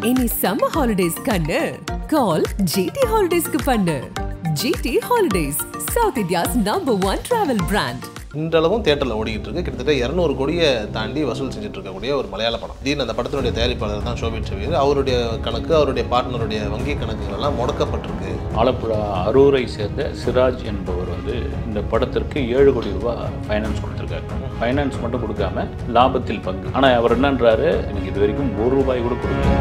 Any summer holidays kannu call GT Holidays ku pannu. GT Holidays, South India's #1 travel brand. இன்றளவும் தியேட்டரில் ஓடிக்கிட்டு இருக்கு. கிட்டத்தட்ட 200 கோடியை தாண்டி வசூல் செஞ்சுட்டு இருக்கக்கூடிய ஒரு மலையாள படம். திடீர்னு அந்த படத்தினுடைய தயாரிப்பாளர் தான் ஷோபித் ஷபீர். அவருடைய கணக்கு, அவருடைய பார்ட்னருடைய வங்கி கணக்குகள் எல்லாம் முடக்கப்பட்டிருக்கு. ஆலப்புழா அரூரை சேர்ந்த சிராஜ் என்பவர் இந்த படத்திற்கு 7 கோடி ரூபாய் ஃபைனான்ஸ் கொடுத்துருக்காரு. ஃபைனான்ஸ் மட்டும் கொடுக்காம லாபத்தில் பங்கு. ஆனால் அவர் என்னன்றாரு, எனக்கு இது வரைக்கும் 1 ரூபாய் கூட கொடுக்கல.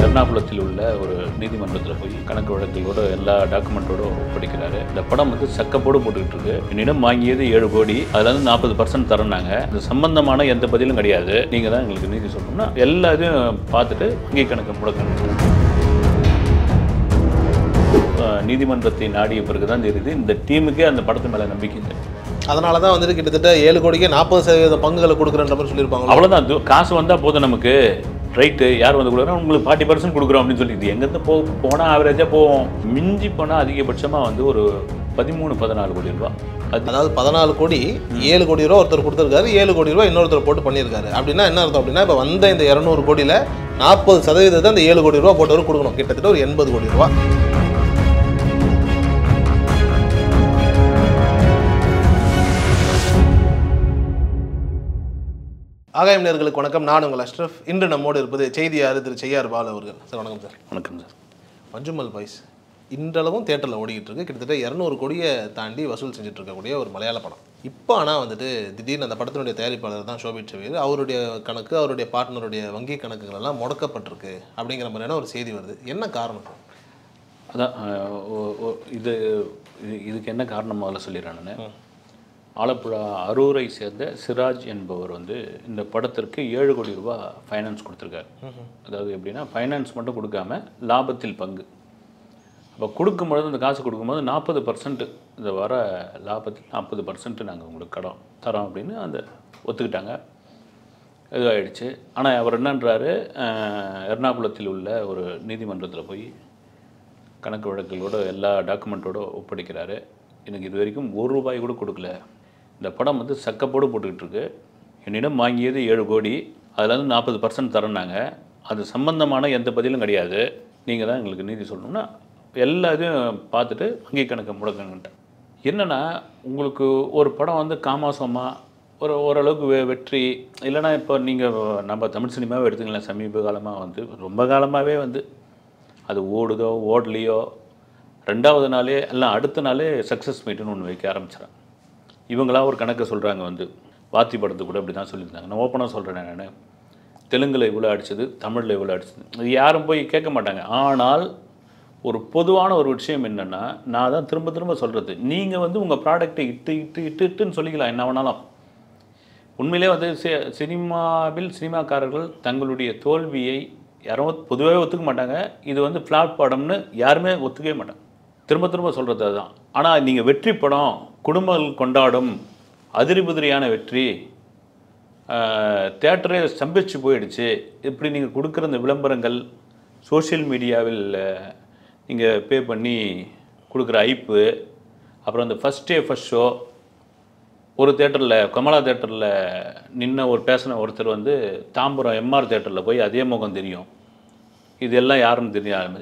எர்ணாகுளத்தில் உள்ள ஒரு நீதிமன்றத்தில் போய் கணக்கு வழக்குகளோட எல்லா டாக்குமெண்ட்டோட ஒப்படைக்கிறாரு. இந்த படம் சக்கப்போடு போட்டுக்கிட்டு இருக்கு. என்னிடம் வாங்கியது 7 கோடி, அதில் 40% தரனாங்க. அது சம்பந்தமான எந்த பதிலும் கிடையாது. நீங்கள் தான் எங்களுக்கு நீதி சொல்லணும்னா எல்லாத்தையும் பார்த்துட்டு வங்கி கணக்கு முடக்கணும். நீதிமன்றத்தை நாடிய பிறகு தான் தெரியுது இந்த டீமுக்கே அந்த படத்து மேலே நம்பிக்கை இல்லை. அதனால தான் கிட்டத்தட்ட 7 கோடிக்கு 40% பங்குகளை கொடுக்குறன்ற மாதிரி சொல்லியிருப்பாங்க. அவ்வளோதான், காசு வந்தால் போதும் நமக்கு. ரைட்டு, யார் வந்து கொடுக்குறோம், உங்களுக்கு 40% கொடுக்குறோம் அப்படின்னு சொல்லிட்டு எங்கேருந்து போனால் ஆவரேஜாக போவோம். மிஞ்சி போனால் அதிகபட்சமாக ஒரு 13-14 கோடி ரூபா. அதாவது 14 கோடி 7 கோடி ரூபா ஒருத்தர் கொடுத்துருக்காரு, 7 கோடி ரூபா இன்னொருத்தர் போட்டு பண்ணியிருக்காரு. அப்படின்னா என்ன அர்த்தம் அப்படின்னா, இப்போ வந்த இந்த 200 கோடியில் 40% அந்த 7 கோடி ரூபா போட்டவர் கொடுக்கணும். கிட்டத்தட்ட ஒரு 80 கோடி ரூபா. ஆகாயம் நேயர்களுக்கு வணக்கம். நான் உங்கள் அஷ்ரஃப். இன்று நம்மோடு இருப்பது செய்தியாளர் திரு செய்யார் பால் அவர்கள். சார் வணக்கம். சார் வணக்கம். சார் மஞ்சுமல் பாய்ஸ் இன்றளவும் தியேட்டரில் ஓடிக்கிட்டு இருக்கு. கிட்டத்தட்ட 200 கோடியை தாண்டி வசூல் செஞ்சுட்டு இருக்கக்கூடிய ஒரு மலையாள படம். இப்போ ஆனால் திடீர்னு அந்த படத்தினுடைய தயாரிப்பாளர் தான் ஷோபித் ஷபீர். அவருடைய கணக்கு, அவருடைய பார்ட்னருடைய வங்கி கணக்குகள் எல்லாம் முடக்கப்பட்டிருக்கு அப்படிங்கிற மாதிரியான ஒரு செய்தி வருது. என்ன காரணம்? அதான் இதுக்கு என்ன காரணம் முதல்ல சொல்லிடுறேன் நான். ஆலப்புழா அரூரை சேர்ந்த சிராஜ் என்பவர் இந்த படத்திற்கு 7 கோடி ரூபாய் ஃபைனான்ஸ் கொடுத்துருக்காரு. அதாவது எப்படின்னா, ஃபைனான்ஸ் மட்டும் கொடுக்காம லாபத்தில் பங்கு. அப்போ கொடுக்கும்பொழுது, அந்த காசு கொடுக்கும்போது 40% இந்த வர லாபத்தில் 40% நாங்கள் உங்களுக்கு தரோம் அப்படின்னு ஒத்துக்கிட்டாங்க. இதுவாகிடுச்சு. ஆனால் அவர் என்னன்றாரு, எர்ணாகுளத்தில் உள்ள ஒரு நீதிமன்றத்தில் போய் கணக்கு வழக்குகளோட எல்லா டாக்குமெண்ட்டோட ஒப்படைக்கிறாரு. எனக்கு இது வரைக்கும் 1 ரூபாய் கூட கொடுக்கல. இந்த படம் சக்கப்போடு போட்டுக்கிட்டு இருக்கு. என்னிடம் வாங்கியது 7 கோடி, அதில் 40% தரனாங்க. அது சம்பந்தமான எந்த பதிலும் கிடையாது. நீங்கள் தான் எங்களுக்கு நீதி சொல்லணும்னா எல்லாத்தையும் பார்த்துட்டு வங்கி கணக்கை முடக்கணுன்ட்டேன். என்னென்னா, உங்களுக்கு ஒரு படம் காமாசமாக ஓரளவுக்கு வெற்றி இல்லைனா, இப்போ நீங்கள் நம்ம தமிழ் சினிமாவே எடுத்துக்கலாம். சமீப காலமாக ரொம்ப காலமாகவே அது ஓடுதோ ஓடலையோ 2வது நாளே எல்லாம் அடுத்த நாளே சக்ஸஸ் மீட்டுன்னு ஒன்று வைக்க ஆரம்பிச்சிடறாங்க. இவங்களாம் ஒரு கணக்கை சொல்கிறாங்க. வாத்தி படத்துக்கு கூட அப்படி தான் சொல்லியிருந்தாங்க. நான் ஓப்பனாக சொல்கிறேன், நான் தெலுங்கில் இவ்வளோ அடிச்சது, தமிழில் இவ்வளோ அடிச்சது, அது யாரும் போய் கேட்க மாட்டாங்க. ஆனால் ஒரு பொதுவான ஒரு விஷயம் என்னென்னா, நான் தான் திரும்ப திரும்ப சொல்கிறது, நீங்கள் உங்கள் ப்ராடக்டை இட்டுன்னு சொல்லிக்கலாம் என்ன வேணாலும். உண்மையிலே சினிமாக்காரர்கள் தங்களுடைய தோல்வியை யாரும் பொதுவாகவே ஒத்துக்க மாட்டாங்க. இது ஃப்ளாப் படம்னு யாருமே ஒத்துக்கவே மாட்டாங்க. திரும்ப திரும்ப சொல்கிறது அதுதான். ஆனால் நீங்கள் வெற்றி படம், குடும்பங்கள் கொண்டாடும் அதிரிபுதிரியான வெற்றி, தியேட்டரே ஸ்தம்பிச்சு போயிடுச்சு, இப்படி நீங்கள் கொடுக்குற இந்த விளம்பரங்கள், சோஷியல் மீடியாவில் நீங்கள் பே பண்ணி கொடுக்குற ஐப்பு, அப்புறம் அந்த ஃபஸ்ட் டே ஃபஸ்ட் ஷோ ஒரு தேட்டரில், கமலா தேட்டரில் நின்ன பேசின ஒருத்தர் தாம்பரம் எம்ஆர் தேட்டரில் போய் அதே முகம் தெரியும், இதெல்லாம் யாருன்னு தெரியாது.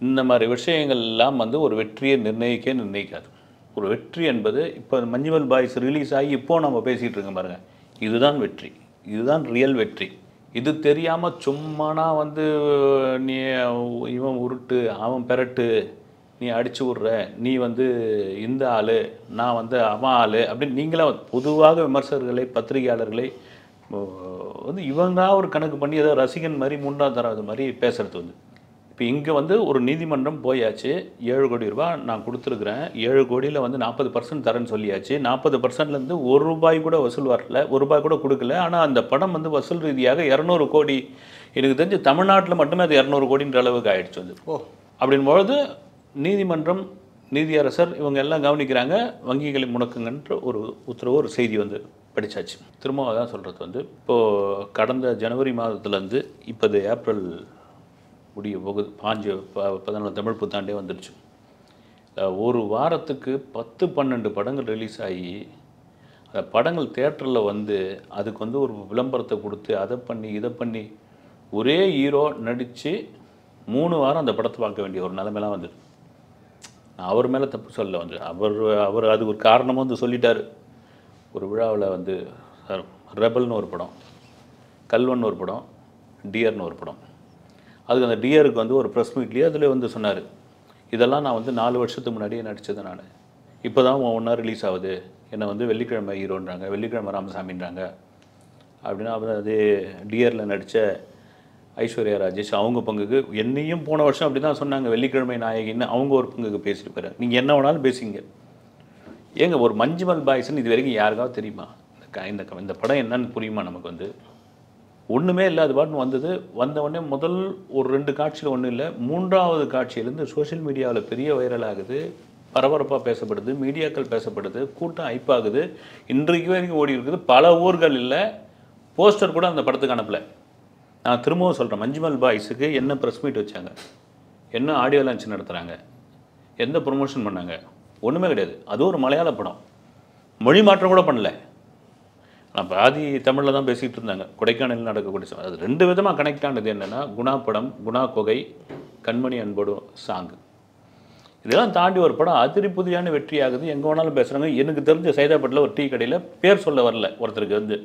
இந்த மாதிரி விஷயங்கள் எல்லாம் ஒரு வெற்றியை நிர்ணயிக்காது. ஒரு வெற்றி என்பது, இப்போ மஞ்சுமல் பாய்ஸ் ரிலீஸ் ஆகி இப்போது நம்ம பேசிகிட்டு இருக்கோம் பாருங்கள், இதுதான் வெற்றி, இதுதான் ரியல் வெற்றி. இது தெரியாமல் சும்மானா நீ இவன் உருட்டு, அவன் பெரட்டு, நீ அடிச்சு விட்ற, நீ இந்த ஆள், நான் அவன் ஆள் அப்படின்னு நீங்களாம் பொதுவாக விமர்சகர்களை, பத்திரிகையாளர்களை இவங்க ஒரு கணக்கு பண்ணி ஏதோ ரசிகன் மாதிரி 3ஆம் தராது மாதிரி பேசுகிறது. இப்போ இங்கே ஒரு நீதிமன்றம் போயாச்சு, 7 கோடி ரூபாய் நான் கொடுத்துருக்குறேன், 7 கோடியில் 40% தரேன்னு சொல்லியாச்சு. 40%லேருந்து 1 ரூபாய் கூட வசூல் வரல, 1 ரூபாய் கூட கொடுக்கல. ஆனால் அந்த படம் வசூல் ரீதியாக 200 கோடி, எனக்கு தெரிஞ்சு தமிழ்நாட்டில் மட்டுமே அது 200 கோடின்ற அளவுக்கு ஆகிடுச்சு. அப்படின்பொழுது நீதிமன்றம், நீதியரசர் இவங்க எல்லாம் கவனிக்கிறாங்க, வங்கிகளை முடக்குங்கன்ற ஒரு உத்தரவு, ஒரு செய்தி படித்தாச்சு. திரும்ப தான் சொல்கிறது இப்போது கடந்த ஜனவரி மாதத்துலேருந்து இப்போ ஏப்ரல் முடிய போகுது, 14 தமிழ் புத்தாண்டே வந்துடுச்சு. ஒரு வாரத்துக்கு 10-12 படங்கள் ரிலீஸ் ஆகி அந்த படங்கள் தியேட்டரில் வந்து அதுக்கு வந்து ஒரு விளம்பரத்தை கொடுத்து அதை பண்ணி இதை பண்ணி ஒரே ஹீரோ நடித்து 3 வாரம் அந்த படத்தை பார்க்க வேண்டிய ஒரு நிலைமைலாம் வந்து நான் அவர் மேலே தப்பு சொல்ல வந்து அவர் அது ஒரு காரணமாக வந்து சொல்லிட்டார். ஒரு விழாவில் வந்து ரெபல்னு ஒரு படம், கல்வன் ஒரு படம், டியர்னு ஒரு படம். அதுக்கு அந்த டியருக்கு வந்து ஒரு ப்ரெஸ் மீட்லேயே அதில் வந்து சொன்னார், இதெல்லாம் நான் வந்து 4 வருஷத்துக்கு முன்னாடியே நடித்தது. நான் இப்போ தான் ஒன்றா ரிலீஸ் ஆகுது, என்னை வந்து வெள்ளிக்கிழமை ஹீரோன்றாங்க, வெள்ளிக்கிழமை ராமசாமின்றாங்க அப்படின்னா. அப்புறம் அதே டியரில் நடித்த ஐஸ்வர்யா ராஜேஷ் அவங்க பங்குக்கு என்னையும் போன வருஷம் அப்படி தான் சொன்னாங்க, வெள்ளிக்கிழமை நாயகின்னு அவங்க ஒரு பங்குக்கு பேசியிருப்பாரு. நீங்கள் என்ன வேணாலும் பேசிங்க. ஏங்க ஒரு மஞ்சுமல் பாய்ஸ்ன்னு இது வரைக்கும் யாருக்காவது தெரியுமா? இந்த படம் என்னன்னு புரியுமா நமக்கு? வந்து ஒன்றுமே இல்லை. அது பாட்டுன்னு வந்தது. வந்த உடனே முதல் ஒரு 2 காட்சியில் ஒன்றும் இல்லை, 3வது காட்சியிலேருந்து சோஷியல் மீடியாவில் பெரிய வைரல் ஆகுது, பரபரப்பாக பேசப்படுது, மீடியாக்கள் பேசப்படுது, கூட்டம் ஐப்பாகுது, இன்றைக்கு வரைக்கும் ஓடி இருக்குது. பல ஊர்களில் போஸ்டர் கூட அந்த படத்துக்கு அனுப்பலை. நான் திரும்பவும் சொல்கிறேன், மஞ்சுமல் பாய்ஸுக்கு என்ன ப்ரெஸ் மீட் வச்சாங்க, என்ன ஆடியோ லான்ச் நடத்துகிறாங்க, எந்த ப்ரொமோஷன் பண்ணாங்க? ஒன்றுமே கிடையாது. அது ஒரு மலையாள படம், மொழி மாற்றம் கூட பண்ணல. நான் பாதி தமிழில் தான் பேசிகிட்டு இருந்தாங்க. கொடைக்கானலில் நடக்கக்கூடிய அது 2 விதமாக கனெக்ட் ஆனது என்னென்னா, குணா படம், குணா கொகை, கண்மணி அன்போடு சாங்கு. இதெல்லாம் தாண்டி ஒரு படம் அதிரி புதியான வெற்றி ஆகுது. எங்கே வேணாலும் பேசுகிறாங்க. எனக்கு தெரிஞ்ச சைதாப்பேட்டில் ஒரு டீ கடையில் பேர் சொல்ல வரல ஒருத்தருக்கு வந்து,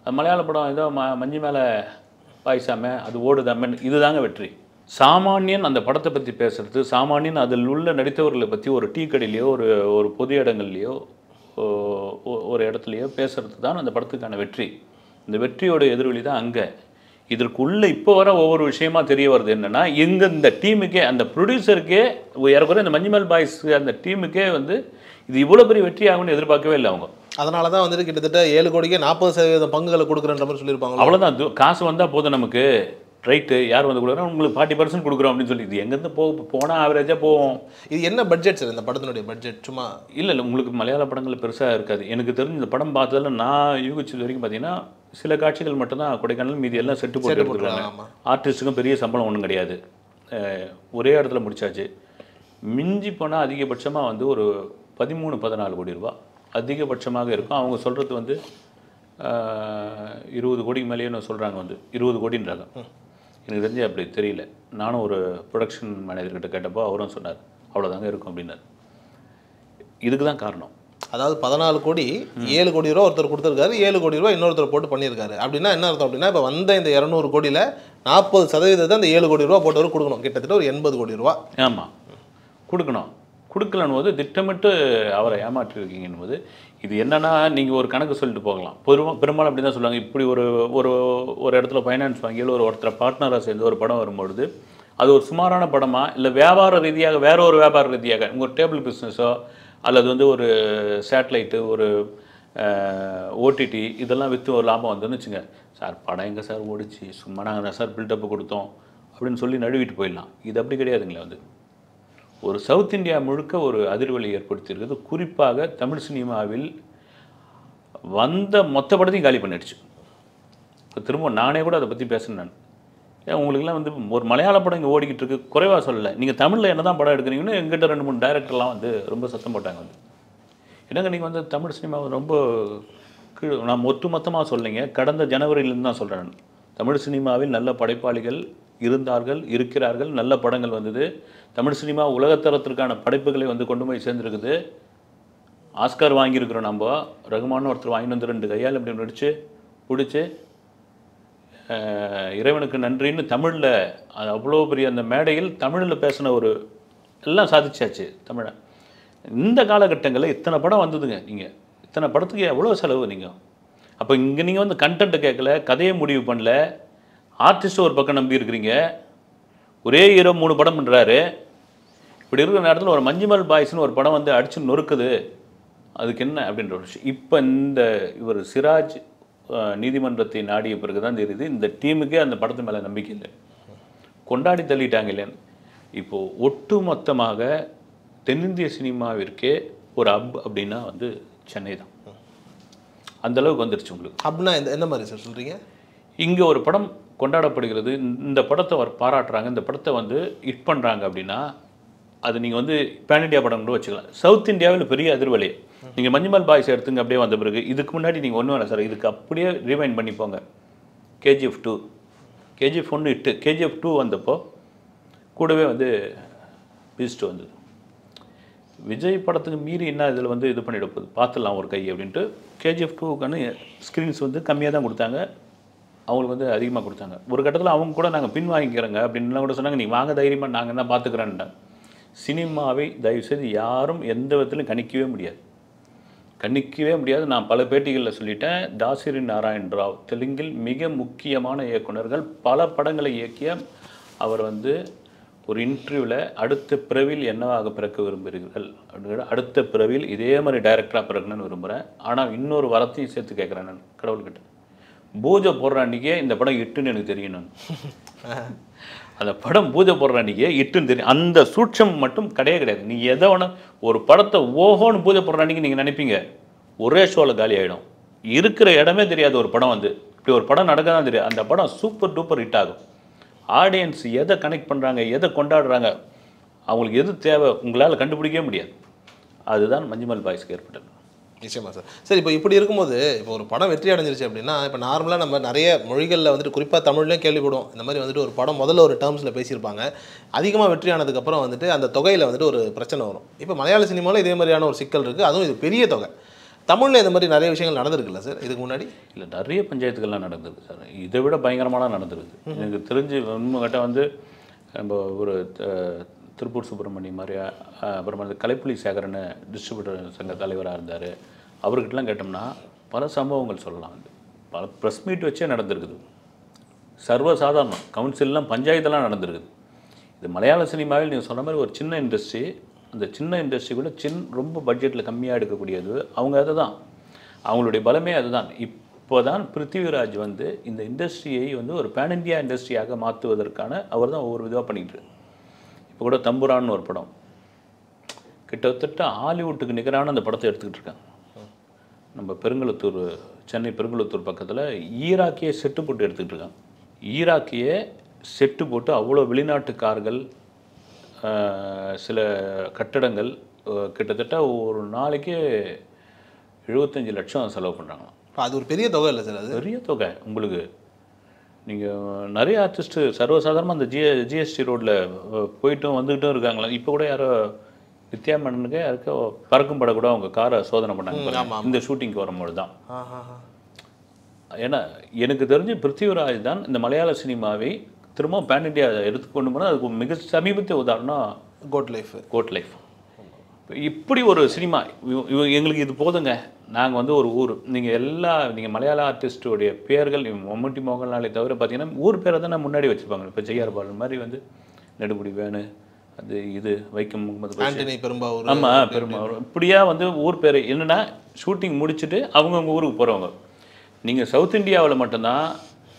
அது மலையாள படம் ஏதோ மஞ்சு மேலே பாய்சாம அது ஓடுதாமன்னு, இதுதாங்க வெற்றி. சாமானியன் அந்த படத்தை பற்றி பேசுகிறது, சாமானியன் அதில் உள்ள நடித்தவர்களை பற்றி ஒரு டீ கடையிலையோ ஒரு பொது இடங்கள்லையோ ஒரு இடத்துலையோ பேசுகிறது தான் அந்த படத்துக்கான வெற்றி. இந்த வெற்றியோட எதிரொலி தான் அங்கே. இதற்குள்ளே இப்போ வர ஒவ்வொரு விஷயமா தெரிய வருது என்னென்னா, இந்த டீமுக்கே, அந்த ப்ரொடியூசருக்கே, ஏறக்குறைய இந்த மஞ்சுமல் பாய்ஸ் அந்த டீமுக்கே வந்து இது இவ்வளோ பெரிய வெற்றி ஆகும்னு எதிர்பார்க்கவே இல்லை அவங்க. அதனால தான் வந்துட்டு கிட்டத்தட்ட 7 கோடிக்கே 40% பங்குகளை கொடுக்குறன்ற மாதிரி சொல்லியிருப்பாங்க. அவ்வளோதான், காசு வந்தால் போதும் நமக்கு, ரைட்டு, யார் வந்து கொடுக்குறோம், உங்களுக்கு 40% கொடுக்குறோம் அப்படின்னு சொல்லி. இது எங்கேருந்து போனால் ஆவரேஜாக போவோம். இது என்ன பட்ஜெட் சார் இந்த படத்தினுடைய பட்ஜெட்? சும்மா இல்லை உங்களுக்கு மலையாள படங்கள் பெருசாக இருக்காது. எனக்கு தெரிஞ்சு இந்த படம் பார்த்ததில் நான் யூகிச்சது வரைக்கும் பார்த்தீங்கன்னா, சில காட்சிகள் மட்டும்தான் கொடைக்கானல், மீதி எல்லாம் செட்டு போட்டு எடுத்துருக்காங்க. ஆர்டிஸ்ட்டுக்கும் பெரிய சம்பளம் ஒன்றும் கிடையாது, ஒரே இடத்துல முடிச்சாச்சு. மிஞ்சி போனால் அதிகபட்சமாக வந்து ஒரு 13-14 கோடி ரூபா அதிகபட்சமாக இருக்கும். அவங்க சொல்கிறது வந்து 20 கோடிக்கு மேலேயே சொல்கிறாங்க, வந்து 20 கோடின்றாங்க. எனக்கு தெரிஞ்சு அப்படி தெரியல. நானும் ஒரு ப்ரொடக்ஷன் மேனேஜர்கிட்ட கேட்டப்போ அவரும் சொன்னார் அவ்வளோதாங்க இருக்கும் அப்படின்னாரு. இதுக்கு தான் காரணம். அதாவது 14 கோடி 7 கோடி ரூபா ஒருத்தர் கொடுத்துருக்காரு, 7 கோடி ரூபா இன்னொருத்தர் போட்டு பண்ணியிருக்காரு. அப்படின்னா என்ன அர்த்தம் அப்படின்னா, இப்போ வந்த இந்த 200 கோடியில் 40% அந்த 7 கோடி ரூபா போட்டவர் கொடுக்கணும். கிட்டத்தட்ட ஒரு 80 கோடி ரூபா. ஆமாம், கொடுக்கணும். கொடுக்கலன்னு போது திட்டமிட்டு அவரை ஏமாற்றிருக்கீங்கன்னு போது இது என்னென்னா, நீங்கள் ஒரு கணக்கு சொல்லிட்டு போகலாம். பெரும்பாலும் அப்படி தான் சொல்லுவாங்க. இப்படி ஒரு இடத்துல ஃபைனான்ஸ் வாங்கி ஒருத்தரை பார்ட்னராக சேர்ந்து ஒரு படம் வரும்பொழுது அது ஒரு சுமாரான படமா, இல்லை வியாபார ரீதியாக வேற ஒரு வியாபார ரீதியாக உங்கள் டேபிள் பிஸ்னஸோ அல்லது வந்து ஒரு சேட்டலைட்டு, ஒரு ஓடிடி இதெல்லாம் விற்று ஒரு லாபம் வந்துன்னு வச்சுங்க, சார் படம் எங்கே சார் ஓடிச்சு, சும்மா நாங்கள் தான் சார் பில்டப்பு கொடுத்தோம் அப்படின்னு சொல்லி நழுவிட்டு போயிடலாம். இது அப்படி கிடையாதுங்களே. வந்து ஒரு சவுத் இந்தியா முழுக்க ஒரு அதிர்வலை ஏற்படுத்தியிருக்கிறது. குறிப்பாக தமிழ் சினிமாவில் வந்த மொத்த படத்தையும் காலி பண்ணிடுச்சு. இப்போ திரும்ப நானே கூட அதை பற்றி பேசுகிறேன். நான் ஏன் உங்களுக்குலாம் வந்து ஒரு மலையாள படம் இங்கே ஓடிக்கிட்டு இருக்கு, குறைவாக சொல்லலை. நீங்கள் தமிழில் என்ன தான் படம் எடுக்கிறீங்கன்னு எங்கிட்ட 2-3 டைரக்டர்லாம் வந்து ரொம்ப சத்தம் போட்டாங்க. வந்து என்னங்க நீங்கள் வந்து தமிழ் சினிமாவை ரொம்ப நான் மொத்தமாக சொல்லிங்க, கடந்த ஜனவரியிலேருந்து தான் சொல்கிறேன். தமிழ் சினிமாவில் நல்ல படைப்பாளிகள் இருந்தார்கள், இருக்கிறார்கள், நல்ல படங்கள் வந்தது. தமிழ் சினிமா உலகத்தரத்திற்கான படைப்புகளை வந்து கொண்டு போய் சேர்ந்துருக்குது. ஆஸ்கார் வாங்கியிருக்கிறோம். நம்ம ரகுமான் ஒருத்தர் வாங்கிட்டு வந்து 2 கையால் இப்படி நடிச்சு பிடிச்சி இறைவனுக்கு நன்றின்னு தமிழில் அவ்வளோ பெரிய அந்த மேடையில் தமிழில் பேசின ஒரு எல்லாம் சாதிச்சாச்சு தமிழை. இந்த காலகட்டங்களில் இத்தனை படம் வந்ததுங்க. நீங்கள் இத்தனை படத்துக்கு எவ்வளோ செலவு நீங்கள்? அப்போ இங்கே நீங்கள் வந்து கண்டென்ட்டை கேட்கல, கதையை முடிவு பண்ணல, ஆர்டிஸ்ட் ஒரு பக்கம் நம்பி இருக்கிறீங்க. ஒரே ஹீரோ 3 படம் பண்ணுறாரு. இப்படி இருக்கிற நேரத்தில் ஒரு மஞ்சுமல் பாய்ஸ்னு ஒரு படம் வந்து அடித்து நொறுக்குது. அதுக்கு என்ன அப்படின்ற ஒரு விஷயம். இப்போ இவர் சிராஜ் நீதிமன்றத்தை நாடிய பிறகு தான் தெரியுது இந்த டீமுக்கே அந்த படத்து மேலே நம்பிக்கை இல்லை, கொண்டாடி தள்ளிட்டாங்க இல்லைன்னு. இப்போது ஒட்டு மொத்தமாக தென்னிந்திய சினிமாவிற்கே ஒரு ஹப் அப்படின்னா வந்து சென்னை தான். அந்தளவுக்கு வந்துருச்சு உங்களுக்கு. ஹப்னா எந்த மாதிரி சார் சொல்கிறீங்க? இங்கே ஒரு படம் கொண்டாடப்படுகிறது, இந்த படத்தை பாராட்டுறாங்க, இந்த படத்தை வந்து ஹிட் பண்ணுறாங்க அப்படின்னா அது நீங்கள் வந்து பேன் இண்டியா படம் கூட வச்சுக்கலாம். சவுத் இந்தியாவில் பெரிய அதிர்வலை. நீங்கள் மஞ்சுமல் பாய்ஸ் எடுத்துங்க அப்படியே வந்த பிறகு இதுக்கு முன்னாடி நீங்கள் ஒன்றும் வேணாம் சார், இதுக்கு அப்படியே ரீவைண்ட் பண்ணி போங்க. KGF 2, KGF 1 இட்டு, KGF 2 வந்தப்போ கூடவே வந்து பீஸ்ட் வந்தது. விஜய் படத்துக்கு மீறி என்ன இதில் வந்து இது பண்ணிட போகுது, பார்த்துடலாம் ஒரு கை அப்படின்ட்டு KGF 2க்கான ஸ்க்ரீன்ஸ் வந்து கம்மியாக தான் கொடுத்தாங்க, அவங்களுக்கு வந்து அதிகமாக கொடுத்தாங்க. ஒரு கட்டத்தில் அவங்க கூட நாங்கள் பின் வாங்கிக்கிறோங்க அப்படின்லாம் கூட சொன்னாங்க. நீங்கள் வாங்க தைரியமாக, நாங்கள் என்ன பார்த்துக்கிறேன்ட்டாங்க. சினிமாவை தயவுசெய்து யாரும் எந்த விதத்திலும் கணிக்கவே முடியாது, கணிக்கவே முடியாது. நான் பல பேட்டிகளில் சொல்லிட்டேன். தாசிரி நாராயண் ராவ் தெலுங்கில் மிக முக்கியமான இயக்குனர்கள், பல படங்களை இயக்கிய அவர் வந்து ஒரு இன்டர்வியூவில் அடுத்த பிறவியில் என்னவாக பிறக்க விரும்புகிறீர்கள் அப்படிங்கிற, அடுத்த பிறவியில் இதே மாதிரி டைரக்டராக பிறக்கணும்னு விரும்புகிறேன். ஆனால் இன்னொரு வரத்தையும் சேர்த்து கேட்குறேன் நான் கடவுள்கிட்ட, பூஜை போடுற அன்றைக்கே இந்த படம் இட்டுன்னு எனக்கு தெரியும். நான் அந்த படம் பூஜை போடுற அன்றைக்கே இட்டுன்னு தெரியும். அந்த சூட்சம் மட்டும் கிடையாது. நீங்கள் எதை வேணால் ஒரு படத்தை ஓஹோன்னு பூஜை போடுற அன்றைக்கி நீங்கள் நினைப்பீங்க, ஒரே ஷோவில் காலி ஆகிடும். இருக்கிற இடமே தெரியாது. ஒரு படம் வந்து இப்படி ஒரு படம் நடக்க தான் தெரியாது. அந்த படம் சூப்பர் டூப்பர் ஹிட் ஆகும். ஆடியன்ஸ் எதை கனெக்ட் பண்ணுறாங்க, எதை கொண்டாடுறாங்க, அவங்களுக்கு எது தேவை உங்களால் கண்டுபிடிக்கவே முடியாது. அதுதான் மஞ்சுமல் பாய்ஸ்க்கு ஏற்பட்டது. நிச்சயமாக சார். சரி, இப்போ இப்படி இருக்கும்போது இப்போ ஒரு படம் வெற்றி அடைஞ்சிருச்சு அப்படின்னா, இப்போ நார்மலாக நம்ம நிறைய மொழிகளில் வந்துட்டு குறிப்பாக தமிழ்லேயும் கேள்விப்படுவோம். இந்த மாதிரி வந்துட்டு ஒரு படம் முதல்ல ஒரு டேர்ம்ஸில் பேசியிருப்பாங்க, அதிகமாக வெற்றி ஆனதுக்கப்புறம் வந்துட்டு அந்த தொகையில் வந்துட்டு ஒரு பிரச்சனை வரும். இப்போ மலையாள சினிமாவில் இதே மாதிரியான ஒரு சிக்கல் இருக்குது, அதுவும் இது பெரிய தொகை. தமிழில் இந்த மாதிரி நிறைய விஷயங்கள் நடந்திருக்குல்ல சார் இதுக்கு முன்னாடி? இல்லை, நிறைய பஞ்சாயத்துக்கள்லாம் நடந்திருக்கு சார். இதை விட பயங்கரமான நடந்திருக்கு. எனக்கு தெரிஞ்சு உண்மைகிட்ட வந்து நம்ம ஒரு திருப்பூர் சுப்பிரமணியம் மாதிரி, அப்புறமா வந்து கலைப்புலி சேகரன்னு டிஸ்ட்ரிபியூட்டர் சங்க தலைவராக இருந்தார். அவர்கிட்டலாம் கேட்டோம்னா பல சம்பவங்கள் சொல்லலாம். வந்து பல ப்ரெஸ் மீட் வச்சே நடந்திருக்குது. சர்வசாதாரணம் கவுன்சில்லாம் பஞ்சாயத்தெல்லாம் நடந்திருக்குது. இது மலையாள சினிமாவில் நீங்கள் சொன்ன மாதிரி ஒரு சின்ன இண்டஸ்ட்ரி. அந்த சின்ன இண்டஸ்ட்ரி கூட ரொம்ப பட்ஜெட்டில் கம்மியாக எடுக்கக்கூடியது. அவங்க அதை தான், அவங்களுடைய பலமே அதுதான். இப்போ தான் பிருத்திவிராஜ் வந்து இந்த இண்டஸ்ட்ரியை வந்து ஒரு பேன் இண்டியா இண்டஸ்ட்ரியாக மாற்றுவதற்கான அவர் தான் ஒவ்வொரு விதமாக பண்ணிக்கிட்டு. இப்போ கூட தம்புரான்னு ஒரு படம் கிட்டத்தட்ட ஹாலிவுட்டுக்கு நிகரான அந்த படத்தை எடுத்துக்கிட்டு இருக்காங்க. நம்ம பெருங்குளத்தூர், சென்னை பெருங்குளத்தூர் பக்கத்தில் ஈராக்கியே செட்டு போட்டு எடுத்துக்கிட்டு இருக்காங்க. ஈராக்கியே செட்டு போட்டு அவ்வளோ வெளிநாட்டுக்கார்கள், சில கட்டடங்கள் கிட்டத்தட்ட ஒரு நாளைக்கு 75 லட்சம் செலவு பண்ணுறாங்களாம். அது ஒரு பெரிய தொகை இல்லை சார்? அது பெரிய தொகை. உங்களுக்கு நீங்கள் நிறைய ஆர்டிஸ்ட்டு சர்வசாதாரணமாக அந்த ஜிஎஸ்டி ரோட்டில் போயிட்டும் வந்துக்கிட்டும் இருக்காங்களா. இப்போ கூட யாரோ வித்யா மேனனுக்கு யாருக்கோ பறக்கும் பட கூட அவங்க காரை சோதனை பண்ணாங்க இந்த ஷூட்டிங்க்கு வரும்போது தான். ஏன்னா எனக்கு தெரிஞ்சு பிருத்திவிராஜ் தான் இந்த மலையாள சினிமாவை திரும்ப பேன் இண்டியா எடுத்துக்கொண்டு போனால் அதுக்கு மிக சமீபத்திய உதாரணம் கோட் லைஃப். இப்படி ஒரு சினிமா எங்களுக்கு இது போதுங்க. நாங்கள் வந்து ஒரு ஊர், நீங்கள் மலையாள ஆர்டிஸ்டோடைய பேர்கள் மம்முட்டி மோகன்லாலை தவிர பார்த்தீங்கன்னா ஊர் பேரை தான் நான் முன்னாடி வச்சுருப்பாங்க. இப்போ ஜெய்ஆர் பாலன் மாதிரி வந்து நெடுமுடி வேணு, அது இது வைக்கம் முகமது பெரும்பாவூர், ஆமாம் பெரும்பாவூர், இப்படியா வந்து ஊர் பேர் என்னென்னா ஷூட்டிங் முடிச்சுட்டு அவங்கவுங்க ஊருக்கு போகிறவங்க. நீங்கள் சவுத் இந்தியாவில் மட்டும்தான்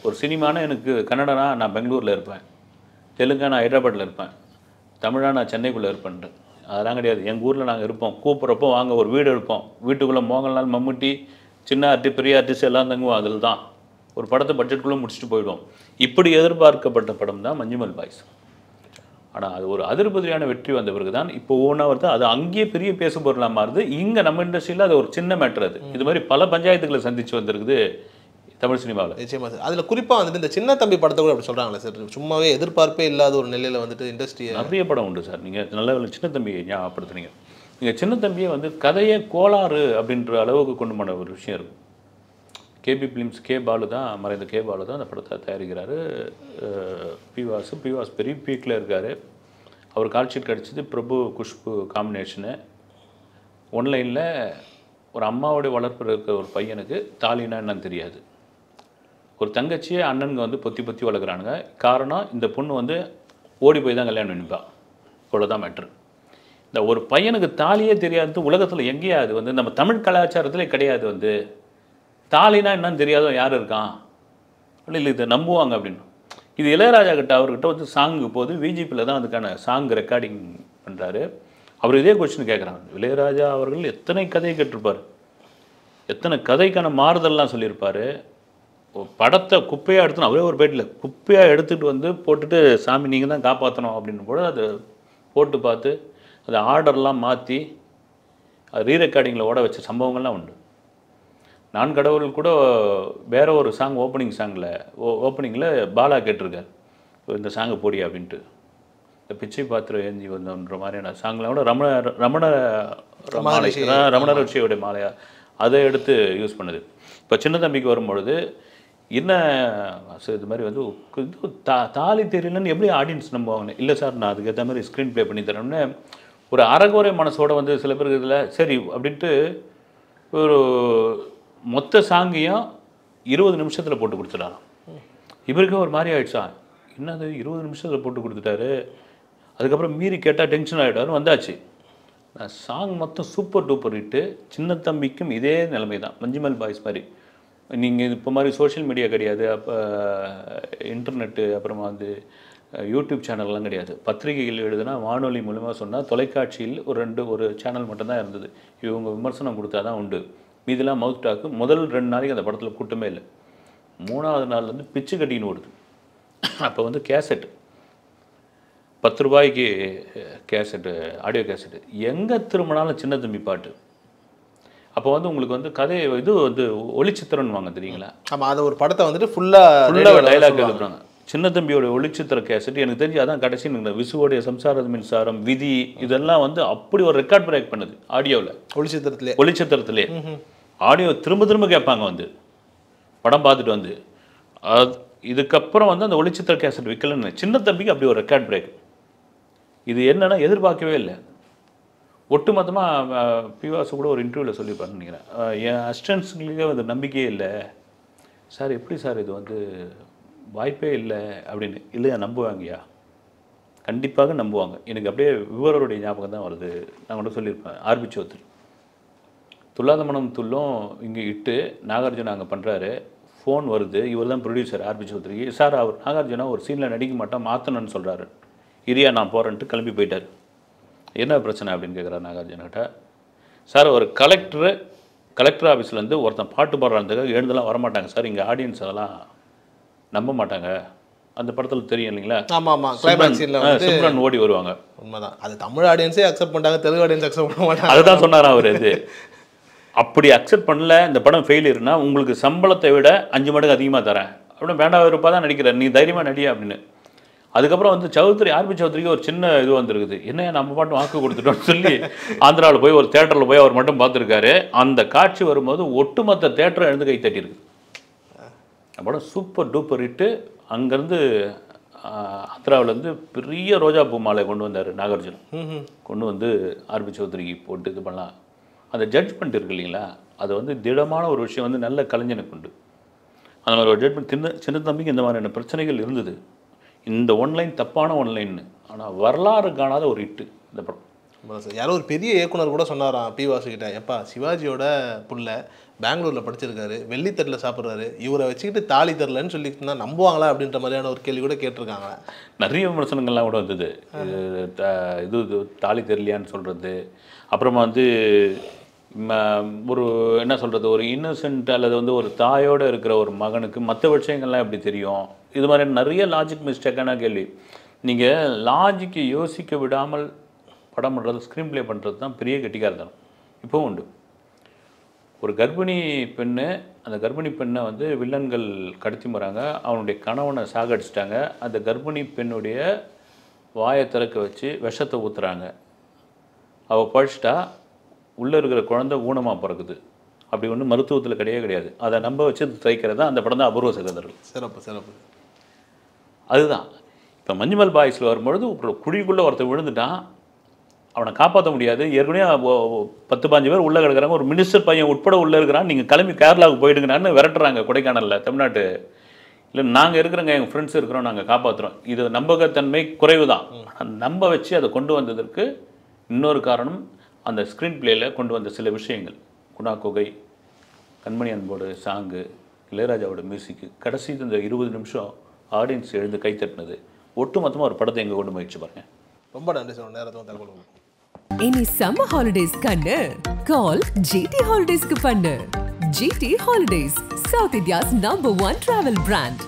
ஒரு சினிமானா எனக்கு கன்னடனா நான் பெங்களூரில் இருப்பேன், தெலுங்கா நான் ஹைதராபாத்தில் இருப்பேன், தமிழா நான் சென்னைக்குள்ளே இருப்பேன்ட்டு. அதெல்லாம் கிடையாது. எங்கள் ஊரில் நாங்கள் இருப்போம், கூப்பிட்றப்போ வாங்க ஒரு வீடு எடுப்போம், வீட்டுக்குள்ளே மோகன்லால், மம்முட்டி, சின்ன ஆர்டிஸ்ட், பெரிய ஆர்டிஸ்ட் எல்லாம் தங்குவோம். அதில் தான் ஒரு படத்தை பட்ஜெட்டுக்குள்ளே முடிச்சுட்டு போயிடுவோம். இப்படி எதிர்பார்க்கப்பட்ட படம் தான் மஞ்சுமல் பாய்ஸ். ஆனால் அது ஒரு அதிர்பதியான வெற்றி வந்த பிறகு தான் இப்போ ஒவ்வொன்றா வருது. அது அங்கேயே பெரிய பேசு பொருளாக மாறுது. இங்கே நம்ம இண்டஸ்ட்ரியில் அது ஒரு சின்ன மேட்ரு. அது இது மாதிரி பல பஞ்சாயத்துக்களை சந்தித்து வந்திருக்குது தமிழ் சினிமாவில். நிச்சயமாக சார். அதில் குறிப்பாக வந்துட்டு இந்த சின்ன தம்பி படத்தை கூட அப்படி சொல்கிறாங்களே சார், சும்மாவே எதிர்பார்ப்பே இல்லாத ஒரு நிலையில் வந்துட்டு இண்டஸ்ட்ரி நிறைய படம் உண்டு சார். நீங்கள் நல்ல சின்ன தம்பியை ஞாபகப்படுத்துனீங்க. நீங்கள் சின்ன தம்பியை வந்து கதையை கோளாறு அப்படின்ற அளவுக்கு கொண்டு போன ஒரு விஷயம் இருக்கும். கேபி ஃபிலிம்ஸ் பாலு தான், மறைந்த பாலு தான் அந்த படத்தை தயாரிக்கிறாரு. பிவாஸ் பெரிய பீக்கில் இருக்கார். அவர் கால்ஷீட் கிடச்சிது. பிரபு குஷ்பு காம்பினேஷனு. ஒன்லைனில் ஒரு அம்மாவுடைய வளர்ப்பில் இருக்கிற ஒரு பையனுக்கு தாலினா என்னன்னு தெரியாது. ஒரு தங்கச்சியை அண்ணனுங்க வந்து பொத்தி வளர்க்குறானுங்க. காரணம் இந்த பொண்ணு வந்து ஓடி போய் தான் கல்யாணம் பண்ணிப்பா. இவ்வளோதான் மேட்ரு. இந்த ஒரு பையனுக்கு தாலியே தெரியாது உலகத்தில் எங்கேயா அது வந்து நம்ம தமிழ் கலாச்சாரத்திலே கிடையாது. வந்து தாலினா என்னன்னு தெரியாதோ யார் இருக்கான் இல்லை, இதை நம்புவாங்க அப்படின்னு. இது இளையராஜா கிட்ட அவர்கிட்ட வந்து சாங்கு போது விஜிபியில் தான் அதுக்கான சாங் ரெக்கார்டிங் பண்ணுறாரு. அவர் இதே கொஸ்டின் கேட்குறாங்க. இளையராஜா அவர்கள் எத்தனை கதையை கேட்டிருப்பார், எத்தனை கதைக்கான மாறுதல்லாம் சொல்லியிருப்பார். படத்தை குப்பையாக எடுத்துன்னு அவரே ஒரு பேட்டில் குப்பையாக எடுத்துகிட்டு வந்து போட்டுட்டு சாமி நீங்கள் தான் காப்பாற்றணும் அப்படின்னு போது அதை போட்டு பார்த்து அதை ஆர்டர்லாம் மாற்றி ரீ ரெக்கார்டிங்கில் ஓட வச்ச சம்பவங்கள்லாம் உண்டு. நான் கடவுள் கூட வேற ஒரு சாங் ஓப்பனிங்கில் பாலா கேட்டிருக்கார், இந்த சாங்கை போடி அப்படின்ட்டு. இந்த பிச்சை பாத்திரம் ஏந்தி வந்தோன்ற மாதிரியான சாங்லாம் கூட ரமண ரிஷியோடைய மாலையா அதை எடுத்து யூஸ் பண்ணுது. இப்போ சின்ன தம்பிக்கு வரும்பொழுது என்ன இது மாதிரி வந்து இது தாலி தெரியலன்னு எப்படி ஆடியன்ஸ் நம்புவாங்க? இல்லை சார் நான் அதுக்கேற்ற மாதிரி ஸ்க்ரீன் ப்ளே பண்ணி தரேன்னு ஒரு அறகுறை மனசோட வந்து சில பேருக்கு இதில் சரி அப்படின்ட்டு ஒரு மொத்த சாங்கையும் 20 நிமிஷத்தில் போட்டு கொடுத்துட்டாராம். இவருக்கு ஒரு மாதிரி ஆயிடுச்சா, என்னது 20 நிமிஷத்தில் போட்டு கொடுத்துட்டாரு. அதுக்கப்புறம் மீறி கேட்டால் டென்ஷன் ஆகிட்டாரு. வந்தாச்சு சாங் மொத்தம் சூப்பர் டூப்பர் ஹிட்டு. சின்ன தம்பிக்கும் இதே நிலைமை தான், மஞ்சுமல் பாய்ஸ் மாதிரி. நீங்கள் இப்போ மாதிரி சோஷியல் மீடியா கிடையாது, அப்போ இன்டர்நெட்டு, அப்புறமா வந்து யூடியூப் சேனல்லாம் கிடையாது. பத்திரிகைகள் எழுதுனா, வானொலி மூலமாக சொன்னால், தொலைக்காட்சியில் ஒரு சேனல் மட்டும்தான் இருந்தது. இவங்க விமர்சனம் கொடுத்தா தான் உண்டு. மீதெல்லாம் மவுத் டாக்கு. முதல் 2 நாளைக்கு அந்த படத்தில் கூட்டமே இல்லை. 3ஆவது நாள் வந்து பிச்சு கட்டின்னு ஓடுது. அப்போ வந்து கேசட்டு 10 ரூபாய்க்கு கேசட்டு, ஆடியோ கேசட்டு. எங்கே திரும்பினாலும் சின்ன தம்பி பாட்டு. அப்போ வந்து உங்களுக்கு வந்து கதை இது வந்து ஒளிச்சித்திரன்னு வாங்க தெரியுங்களா? ஆமாம், அது ஒரு படத்தை வந்துட்டு ஃபுல்லாக டைலாக் எழுதுறாங்க. சின்ன தம்பியோட ஒளிச்சித்திர கேசட் எனக்கு தெரிஞ்சு அதான் கடைசி. விசுவோடைய சம்சார மின்சாரம், விதி, இதெல்லாம் வந்து அப்படி ஒரு ரெக்கார்ட் பிரேக் பண்ணுது ஆடியோவில். ஒளிச்சித்திரத்திலே ஆடியோ திரும்ப கேட்பாங்க வந்து படம் பார்த்துட்டு வந்து. இதுக்கப்புறம் வந்து அந்த ஒளிச்சித்திர கேசட் விற்கலன்னு சின்ன தம்பிக்கு அப்படி ஒரு ரெக்கார்ட் பிரேக். இது என்னன்னா எதிர்பார்க்கவே இல்லை. ஒட்டுமொத்தமாக பிவாசு கூட ஒரு இன்டர்வியூவில் சொல்லியிருப்பாருன்னு நினைக்கிறேன். என் அசிஸ்டன்ஸுங்களுக்கே வந்து நம்பிக்கையே இல்லை சார், எப்படி சார் இது வந்து வாய்ப்பே இல்லை அப்படின்னு. இல்லையா, நம்புவாங்கய்யா, கண்டிப்பாக நம்புவாங்க. எனக்கு அப்படியே விவரோடைய ஞாபகம் தான் வருது. நான் கூட சொல்லியிருப்பேன், ஆர்பி சௌத்ரி துல்லாத மனம் துல்லும் இங்கே இட்டு நாகார்ஜுனா அங்கே பண்ணுறாரு. ஃபோன் வருது, இவர் தான் ப்ரொடியூசர் ஆர்பி சௌத்ரி. சார் அவர் நாகார்ஜுனா ஒரு சீனில் நடிக்க மாட்டான், மாற்றணும்னு சொல்கிறாரு. இரியா நான் போகிறேன்ட்டு கிளம்பி போயிட்டார். என்ன பிரச்சனை அப்படின்னு கேட்குறாரு நாகார்ஜுனாக்கிட்ட. சார் ஒரு கலெக்டர் ஆஃபீஸ்லேருந்து ஒருத்தன் பாட்டு பாடுறதுக்காக எழுந்தெல்லாம் வரமாட்டாங்க சார், இங்கே ஆடியன்ஸ் அதெல்லாம் நம்ப மாட்டாங்க. அந்த படத்தில் தெரியும் இல்லைங்களா? ஆமாம், சிம்ரன் ஓடி வருவாங்க. உண்மைதான், அது தமிழ் ஆடியன்ஸே அக்செப்ட் பண்ணாங்க, தெலுங்கு ஆடியன்ஸ் அக்செப்ட் பண்ண மாட்டாங்க. அதுதான் சொன்னார் அவர். இது அப்படி அக்செப்ட் பண்ணல, இந்த படம் ஃபெயிலியர்னா உங்களுக்கு சம்பளத்தை விட 5 மடங்கு அதிகமாக தரேன் அப்படின்னு வேண்டாம் விருப்பா தான் நடிக்கிறார், நீ தைரியமாக நடியா அப்படின்னு. அதுக்கப்புறம் வந்து ஆர்பி சௌத்ரிக்கு ஒரு சின்ன இது வந்துருக்குது, என்ன நம்ம பாட்டு வாக்கு கொடுத்துட்டோம்னு சொல்லி ஆந்திராவில் போய் ஒரு தேட்டரில் போய் அவர் மட்டும் பார்த்துருக்காரு. அந்த காட்சி வரும்போது ஒட்டுமொத்த தேட்டரை எழுந்து கை தட்டியிருக்கு. படம் சூப்பர் டூப்பர் ஹிட்டு. அங்கேருந்து ஆந்திராவிலேருந்து பெரிய ரோஜா பூ மாலை கொண்டு வந்தார் நாகார்ஜுன். கொண்டு வந்து ஆர்பி சௌத்ரிக்கு போட்டு இது பண்ணலாம். அந்த ஜட்ஜ்மெண்ட் இருக்கு இல்லைங்களா, அது வந்து திடமான ஒரு விஷயம் வந்து நல்ல கலைஞனுக்கு உண்டு. அந்த மாதிரி ஒரு ஜட்ஜ்மெண்ட். சின்ன தம்பிக்கு இந்த மாதிரியான பிரச்சனைகள் இருந்தது. இந்த ஒன்லைன் தப்பான ஒன்லைன்னு, ஆனால் வரலாறு காணாத ஒரு ஹிட்டு இந்த படம். யாரோ ஒரு பெரிய இயக்குனர் கூட சொன்னாராம் பிவாசு கிட்ட, எப்பா சிவாஜியோட புள்ள பெங்களூரில் படிச்சிருக்காரு, வெள்ளித்தட்டில் சாப்பிட்றாரு, இவரை வச்சுக்கிட்டு தாலி தரலன்னு சொல்லிட்டுனா நம்புவாங்களா அப்படின்ற மாதிரியான ஒரு கேள்வி கூட கேட்டிருக்காங்க. நிறைய விமர்சனங்கள்லாம் கூட வந்தது. இது தாலி தெரியலையான்னு சொல்கிறது. அப்புறமா வந்து ஒரு என்ன சொல்கிறது, ஒரு இன்னசென்ட் அல்லது வந்து ஒரு தாயோடு இருக்கிற ஒரு மகனுக்கு மற்ற விஷயங்கள்லாம் எப்படி தெரியும், இது மாதிரி நிறைய லாஜிக் மிஸ்டேக்கான கேள்வி. நீங்கள் லாஜிக்கை யோசிக்க விடாமல் படம் பண்ணுறது, ஸ்க்ரீன் ப்ளே பண்ணுறது தான் பெரிய கெட்டிக்காரத்தனம். இப்போவும் உண்டு. ஒரு கர்ப்பிணி பெண்ணு, அந்த கர்ப்பிணி பெண்ணை வந்து வில்லன்கள் கடத்தி போகிறாங்க, அவனுடைய கணவனை சாகடிச்சிட்டாங்க. அந்த கர்ப்பிணி பெண்ணுடைய வாயை திறக்க வச்சு விஷத்தை ஊற்றுறாங்க. அவள் பழிச்சிட்டா உள்ளே இருக்கிற குழந்தை ஊனமாக பிறக்குது. அப்படி ஒன்று மருத்துவத்தில் கிடையாது. அதை நம்ப வச்சு தைக்கிறது தான் அந்த படம் தான் அபூர்வ சகோதரர்கள். சிறப்பு. அதுதான் இப்போ மஞ்சுமல் பாய்ஸில் வரும்பொழுது ஒரு குழிக்குள்ளே ஒருத்தர் விழுந்துட்டான், அவனை காப்பாற்ற முடியாது. ஏற்கனவே 10-15 பேர் உள்ளே கிடக்கிறாங்க, ஒரு மினிஸ்டர் பையன் உட்பட உள்ளே இருக்கிறான். நீங்கள் கிளம்பி கேரளாவுக்கு போயிடுங்கன்னு விரட்டுறாங்க கொடைக்கானலில், தமிழ்நாட்டு. இல்லை நாங்கள் இருக்கிறோங்க, எங்கள் ஃப்ரெண்ட்ஸ் இருக்கிறோம், நாங்கள் காப்பாற்றுறோம். இது நம்பகத்தன்மை குறைவு தான். நம்ப வச்சு அதை கொண்டு வந்ததற்கு இன்னொரு காரணம் அந்த ஸ்க்ரீன் பிளேயில் கொண்டு வந்த சில விஷயங்கள். குணா குகை, கண்மணி அன்போட சாங்கு, இளையராஜாவோட மியூசிக்கு, கடைசி இந்த 20 நிமிஷம் ஆடியன்ஸ் எழுந்து கை தட்டினது, ஒட்டுமொத்தமாக ஒரு படத்தை எங்கே கொண்டு முயற்சி பாருங்க. ரொம்ப நன்றி சார், நேரத்துக்கு தகவல். இனி சம்மர் ஹாலிடேஸ் கண்ணு கால் GT ஹாலிடேஸ்க்கு பண்ணு. GT holidays, south India's #1 travel brand.